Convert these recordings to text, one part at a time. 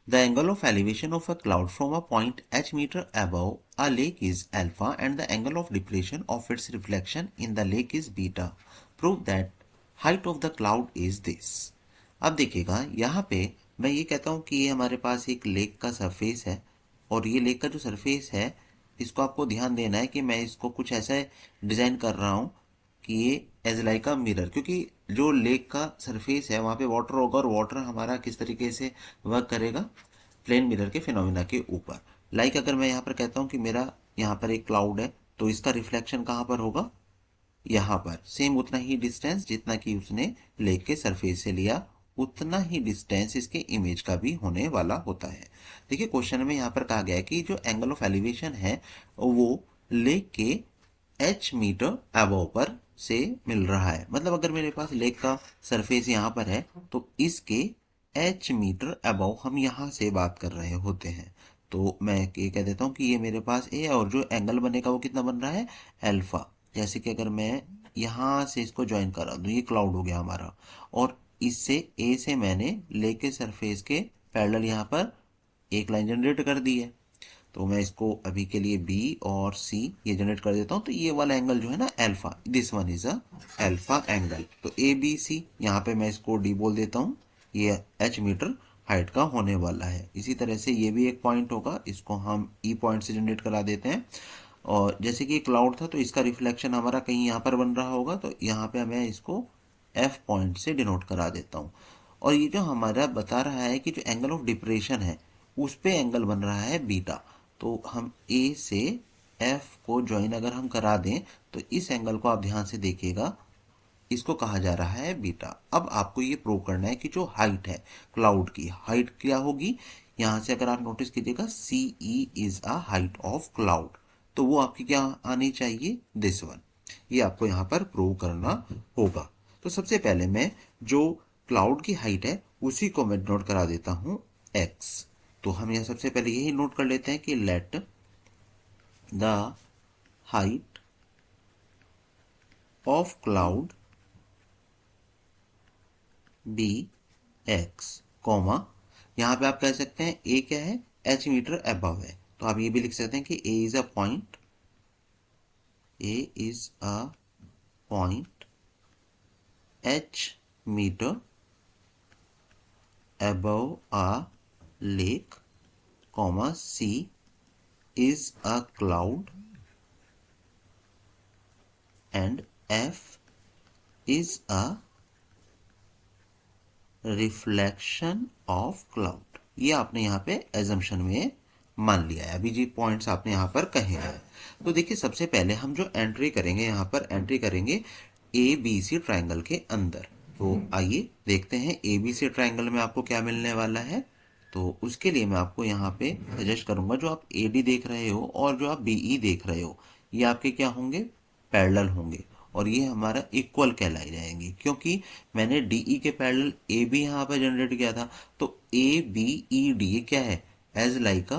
The angle of elevation of a cloud from a point h meter above a lake is alpha and the angle of depression of its reflection in the lake is beta. Prove that height of the cloud is this. अब देखिएगा यहाँ पे मैं ये कहता हूँ कि ये हमारे पास एक लेक का सरफेस है और ये लेक का जो सरफेस है इसको आपको ध्यान देना है कि मैं इसको कुछ ऐसा डिजाइन कर रहा हूँ कि ये एज लाइक अ मिरर, क्योंकि जो लेक का सरफेस है वहाँ पे वाटर होगा और वाटर हमारा किस तरीके से वर्क करेगा, प्लेन मिरर के फिनोमिना के ऊपर। लाइक अगर मैं यहाँ पर कहता हूँ कि मेरा यहाँ पर एक क्लाउड है तो इसका रिफ्लेक्शन कहाँ पर होगा, यहाँ पर सेम उतना ही डिस्टेंस जितना कि उसने लेक के सरफेस से लिया उतना ही डिस्टेंस इसके इमेज का भी होने वाला होता है। देखिए क्वेश्चन में यहाँ पर कहा गया है कि जो एंगल ऑफ एलिवेशन है वो लेक के एच मीटर अबव पर से मिल रहा है। मतलब अगर मेरे पास लेक का सरफेस यहाँ पर है तो इसके एच मीटर अबव हम यहाँ से बात कर रहे होते हैं। तो मैं ये कह देता हूँ कि ये मेरे पास ए है और जो एंगल बनेगा वो कितना बन रहा है, अल्फा। जैसे कि अगर मैं यहाँ से इसको ज्वाइन कर रहा हूँ तो ये क्लाउड हो गया हमारा और इससे ए से मैंने लेक के सरफेस के पैरेलल यहाँ पर एक लाइन जनरेट कर दी है। तो मैं इसको अभी के लिए बी और सी ये जनरेट कर देता हूँ। तो ये वाला एंगल जो है ना alpha, this one is a alpha angle. तो ए बी सी यहाँ पे मैं इसको डी बोल देता हूँ, ये एच मीटर हाइट का होने वाला है। इसी तरह से ये भी एक पॉइंट होगा, इसको हम ई पॉइंट से जनरेट करा देते हैं। और जैसे कि क्लाउड था तो इसका रिफ्लेक्शन हमारा कहीं यहाँ पर बन रहा होगा तो यहाँ पे मैं इसको एफ पॉइंट से डिनोट करा देता हूँ। और ये जो हमारा बता रहा है कि जो एंगल ऑफ डिप्रेशन है उस पे एंगल बन रहा है बीटा। तो हम ए से एफ को ज्वाइन अगर हम करा दें तो इस एंगल को आप ध्यान से देखिएगा, इसको कहा जा रहा है बीटा। अब आपको ये प्रूव करना है कि जो हाइट है क्लाउड की हाइट क्या होगी। यहां से अगर आप नोटिस कीजिएगा C E is a height of cloud, तो वो आपकी क्या आनी चाहिए, दिस वन। ये आपको यहाँ पर प्रूव करना होगा। तो सबसे पहले मैं जो क्लाउड की हाइट है उसी को मैं नोट करा देता हूं एक्स। तो हम यहाँ सबसे पहले यही नोट कर लेते हैं कि let the height of cloud be x comma, यहाँ पे आप कह सकते हैं ए क्या है, एच मीटर अबव है। तो आप ये भी लिख सकते हैं कि A is a point, A is a point H metre above a lake, comma C is a cloud and F is a reflection of cloud. ये आपने यहाँ पे एजम्पशन में मान लिया है। अभी जी पॉइंट्स आपने यहाँ पर कहे हैं। तो देखिए सबसे पहले हम जो एंट्री करेंगे यहाँ पर एंट्री करेंगे ए बी सी ट्राइंगल के अंदर। तो आइए देखते हैं ए बी सी ट्राइंगल में आपको क्या मिलने वाला है। तो उसके लिए मैं आपको यहाँ पे सजेस्ट करूंगा जो आप ए डी देख रहे हो और जो आप बी ई देख रहे हो ये आपके क्या होंगे, पैरेलल होंगे और ये हमारा इक्वल कहलाई जाएंगे क्योंकि मैंने डीई के पैरेलल ए बी यहाँ पर जनरेट किया था। तो ए बी ई डी ये क्या है, एज लाइक अ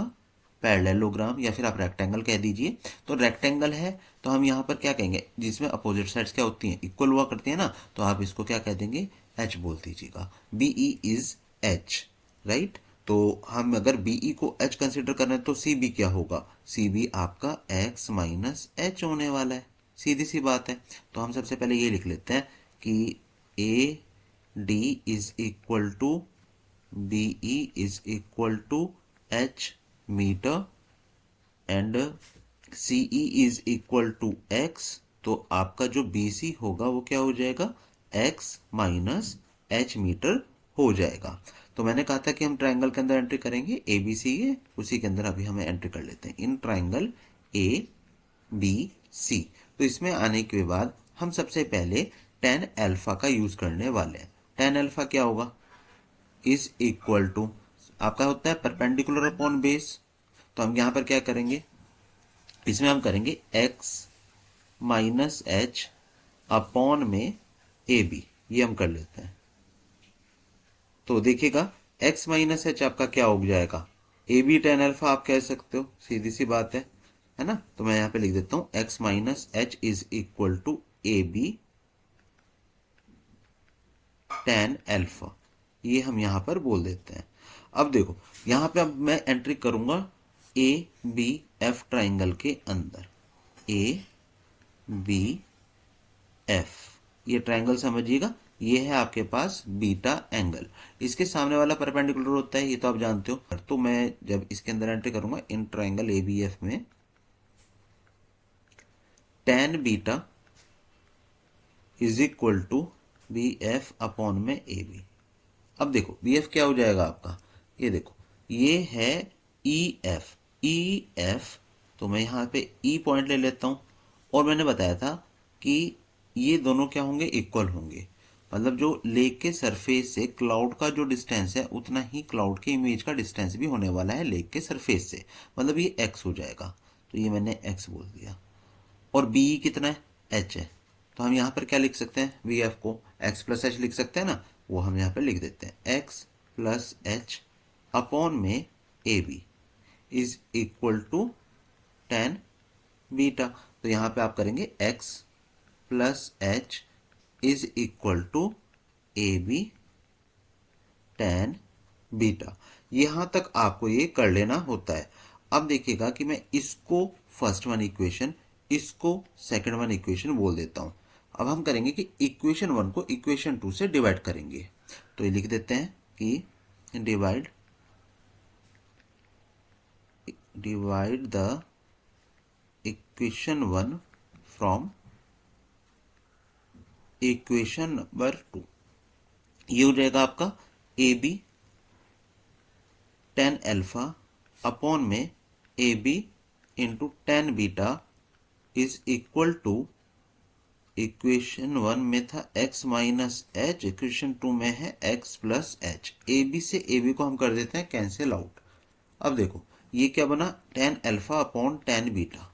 पैरेललोग्राम या फिर आप रेक्टेंगल कह दीजिए। तो रेक्टेंगल है तो हम यहाँ पर क्या कहेंगे, जिसमें अपोजिट साइड्स क्या होती हैं, इक्वल हुआ करती है ना, तो आप इसको क्या कह देंगे, एच बोल दीजिएगा। BE is h, right. तो हम अगर बीई को एच कंसिडर कर रहे हैं तो सी बी क्या होगा, सी बी आपका एक्स माइनस एच होने वाला है, सीधी सी बात है। तो हम सबसे पहले ये लिख लेते हैं कि A D is equal to B E is equal to h metre and C E is equal to x. तो आपका जो बी सी होगा वो क्या हो जाएगा, एक्स माइनस एच मीटर हो जाएगा। तो मैंने कहा था कि हम ट्राइंगल के अंदर एंट्री करेंगे ए बी सी है, उसी के अंदर अभी हमें एंट्री कर लेते हैं इन ट्राइंगल ए बी सी। तो इसमें आने के बाद हम सबसे पहले टेन अल्फा का यूज करने वाले हैं। टेन अल्फा क्या होगा, इज इक्वल टू आपका होता है परपेंडिकुलर अपॉन बेस। तो हम यहां पर क्या करेंगे, इसमें हम करेंगे एक्स माइनस एच अपॉन में ए बी, ये हम कर लेते हैं। तो देखिएगा एक्स माइनस एच आपका क्या हो जाएगा, ए बी टेन अल्फा आप कह सकते हो, सीधी सी बात है ना। तो मैं यहां पे लिख देता हूं x minus h is equal to A B tan alpha, ये हम यहां पर बोल देते हैं। अब देखो यहाँ पे अब मैं एंट्री करूंगा ए बी एफ ट्राइंगल के अंदर, ए बी एफ, ये ट्राइंगल समझिएगा, ये है आपके पास बीटा एंगल, इसके सामने वाला परपेंडिकुलर होता है, ये तो आप जानते हो। तो मैं जब इसके अंदर एंट्री करूंगा in triangle A B F में, tan beta is equal to B F upon में ए बी। अब देखो बी एफ क्या हो जाएगा आपका, ये देखो ये है ई एफ, ई एफ, तो मैं यहाँ पे ई पॉइंट ले लेता हूँ, और मैंने बताया था कि ये दोनों क्या होंगे, इक्वल होंगे, मतलब जो लेक के सरफेस से क्लाउड का जो डिस्टेंस है उतना ही क्लाउड के इमेज का डिस्टेंस भी होने वाला है लेक के सरफेस से, मतलब ये एक्स हो जाएगा, तो ये मैंने एक्स बोल दिया। और बी कितना है, एच है, तो हम यहाँ पर क्या लिख सकते हैं, वी एफ को एक्स प्लस एच लिख सकते हैं ना, वो हम यहाँ पर लिख देते हैं एक्स प्लस एच अपॉन में A B is equal to tan beta. तो यहाँ पे आप करेंगे x plus h is equal to A B tan beta. यहां तक आपको ये कर लेना होता है। अब देखिएगा कि मैं इसको फर्स्ट वन इक्वेशन, इसको सेकंड वन इक्वेशन बोल देता हूं। अब हम करेंगे कि इक्वेशन वन को इक्वेशन टू से डिवाइड करेंगे, तो ये लिख देते हैं कि divide the equation one from equation number two. ये हो जाएगा आपका A B tan alpha upon में A B into tan beta is equal to, equation one में था x minus H, equation two में है x plus H. A B से ए बी को हम कर देते हैं कैंसिल आउट। अब देखो ये क्या बना, tan alpha upon tan beta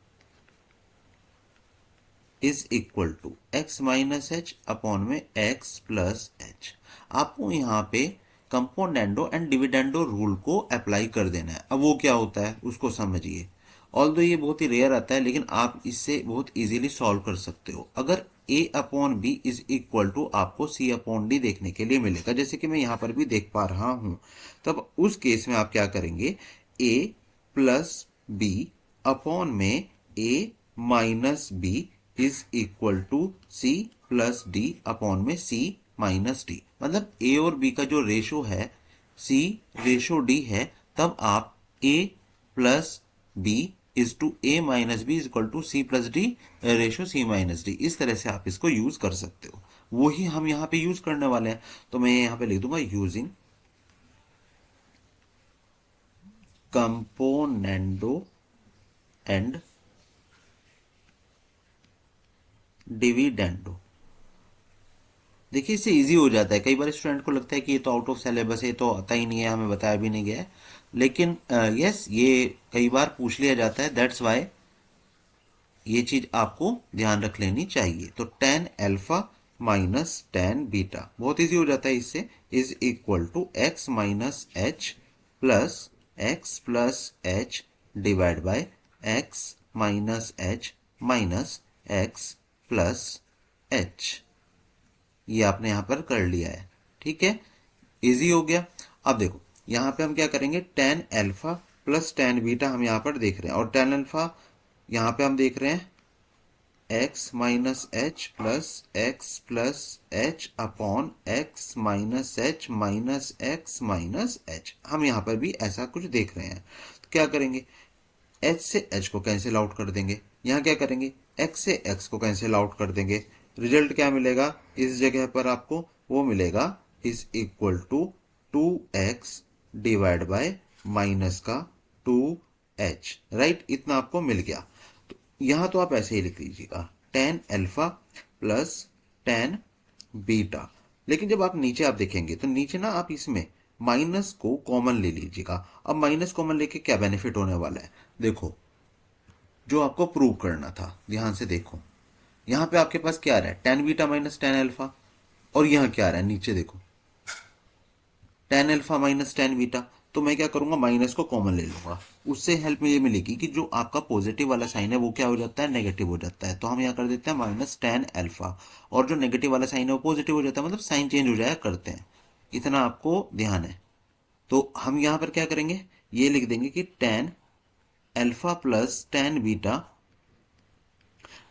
is equal to x minus h upon में एक्स प्लस एच। आपको यहाँ पे कंपोनेंडो एंड डिविडेंडो रूल को अप्लाई कर देना है। अब वो क्या होता है उसको समझिए। ऑल्दो ये बहुत ही रेयर आता है, लेकिन आप इससे बहुत इजीली सॉल्व कर सकते हो। अगर a upon B is equal to आपको c अपॉन डी देखने के लिए मिलेगा, जैसे कि मैं यहाँ पर भी देख पा रहा हूं, तब उस केस में आप क्या करेंगे, a प्लस बी अपॉन में a minus B is equal to C plus D upon में सी माइनस डी। मतलब ए और बी का जो रेशो है सी रेशो डी है, तब आप A plus B is to A minus B is equal to C plus D ratio C minus D. इस तरह से आप इसको यूज कर सकते हो, वही हम यहाँ पे यूज करने वाले हैं। तो मैं यहाँ पे लिख दूंगा यूजिंग कंपोनेंडो एंड डिविडेंडो। देखिए इससे इजी हो जाता है। कई बार स्टूडेंट को लगता है कि ये तो आउट ऑफ सिलेबस है, तो आता ही नहीं है, हमें बताया भी नहीं गया है, लेकिन यस ये कई बार पूछ लिया जाता है, दैट्स वाई ये चीज आपको ध्यान रख लेनी चाहिए। तो ten alpha minus ten beta बहुत इजी हो जाता है इससे, is equal to x minus H plus H divide by X minus H minus X plus H. ये आपने यहां पर कर लिया है, ठीक है, इजी हो गया। अब देखो यहां पे हम क्या करेंगे, tan alpha plus tan beta हम यहां पर देख रहे हैं, और टेन अल्फा यहां पे हम देख रहे हैं x minus H plus h upon x minus H minus H. हम यहां पर भी ऐसा कुछ देख रहे हैं, तो क्या करेंगे, एच से एच को कैंसिल आउट कर देंगे, यहां क्या करेंगे एक्स से एक्स को कैंसिल आउट कर देंगे। रिजल्ट क्या मिलेगा इस जगह पर आपको, वो मिलेगा is equal to two x divide by minus का टू एच, राइट, इतना आपको मिल गया। तो यहां तो आप ऐसे ही लिख लीजिएगा tan alpha plus tan beta. लेकिन जब आप नीचे आप देखेंगे तो नीचे ना आप इसमें माइनस को कॉमन ले लीजिएगा। अब माइनस कॉमन लेके क्या बेनिफिट होने वाला है, देखो जो आपको प्रूव करना था, ध्यान से देखो, यहां पे आपके पास क्या आ रहा है, tan beta minus tan alpha, और यहां क्या आ रहा है नीचे देखो tan alpha minus ten beta. तो मैं क्या करूंगा, माइनस को कॉमन ले लूंगा, उससे हेल्प में ये मिलेगी कि जो आपका पॉजिटिव वाला साइन है वो क्या हो जाता है, नेगेटिव हो जाता है। तो हम यहाँ कर देते हैं माइनस टेन अल्फा, और जो नेगेटिव वाला साइन है वो पॉजिटिव हो जाता है, मतलब साइन चेंज हो जाया करते हैं। इतना आपको ध्यान है, तो हम यहां पर क्या करेंगे, ये लिख देंगे कि tan alpha plus tan beta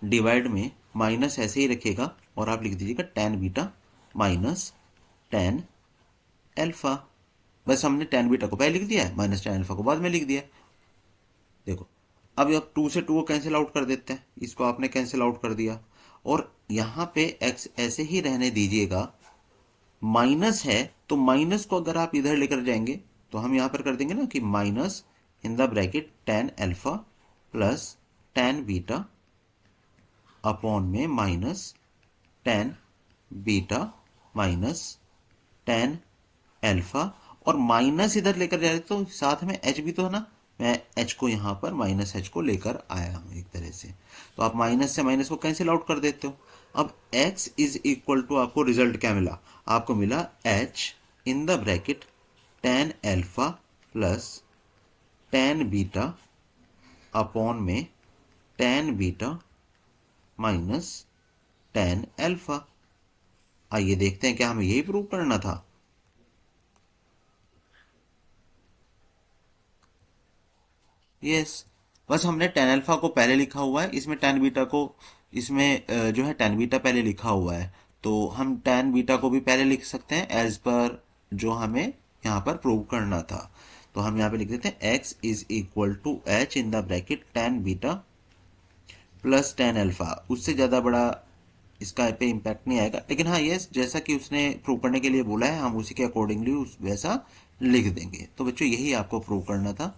divide में माइनस ऐसे ही रखिएगा और आप लिख दीजिएगा tan beta minus tan alpha. बस हमने tan बीटा को पहले लिख दिया है, माइनस tan अल्फा को बाद में लिख दिया है। देखो, अब आप 2 से 2 को कैंसिल आउट कर देते हैं, इसको आपने कैंसिल आउट कर दिया और यहां पे x ऐसे ही रहने दीजिएगा। माइनस है तो माइनस को अगर आप इधर लेकर जाएंगे तो हम यहां पर कर देंगे ना कि minus in the bracket tan alpha plus tan beta upon में minus tan beta minus tan alpha, और माइनस इधर लेकर जा रहे तो साथ में h भी तो है ना, मैं h को यहां पर माइनस h को लेकर आया हूं एक तरह से, तो आप माइनस से माइनस को कैंसिल आउट कर देते हो। अब x इज इक्वल टू, आपको रिजल्ट क्या मिला, आपको मिला h in the bracket tan alpha plus tan beta upon में tan beta minus tan alpha. आइए देखते हैं क्या हमें यही प्रूव करना था। यस, बस हमने tan अल्फा को पहले लिखा हुआ है, इसमें tan बीटा को, इसमें जो है tan बीटा पहले लिखा हुआ है, तो हम tan बीटा को भी पहले लिख सकते हैं एज पर जो हमें यहाँ पर प्रूव करना था। तो हम यहाँ पे लिख देते हैं x is equal to H in the bracket tan beta plus tan alpha. उससे ज़्यादा बड़ा इसका पे इम्पैक्ट नहीं आएगा, लेकिन हाँ यस, जैसा कि उसने प्रूव करने के लिए बोला है हम उसी के अकॉर्डिंगली उस वैसा लिख देंगे। तो बच्चों यही आपको प्रूव करना था।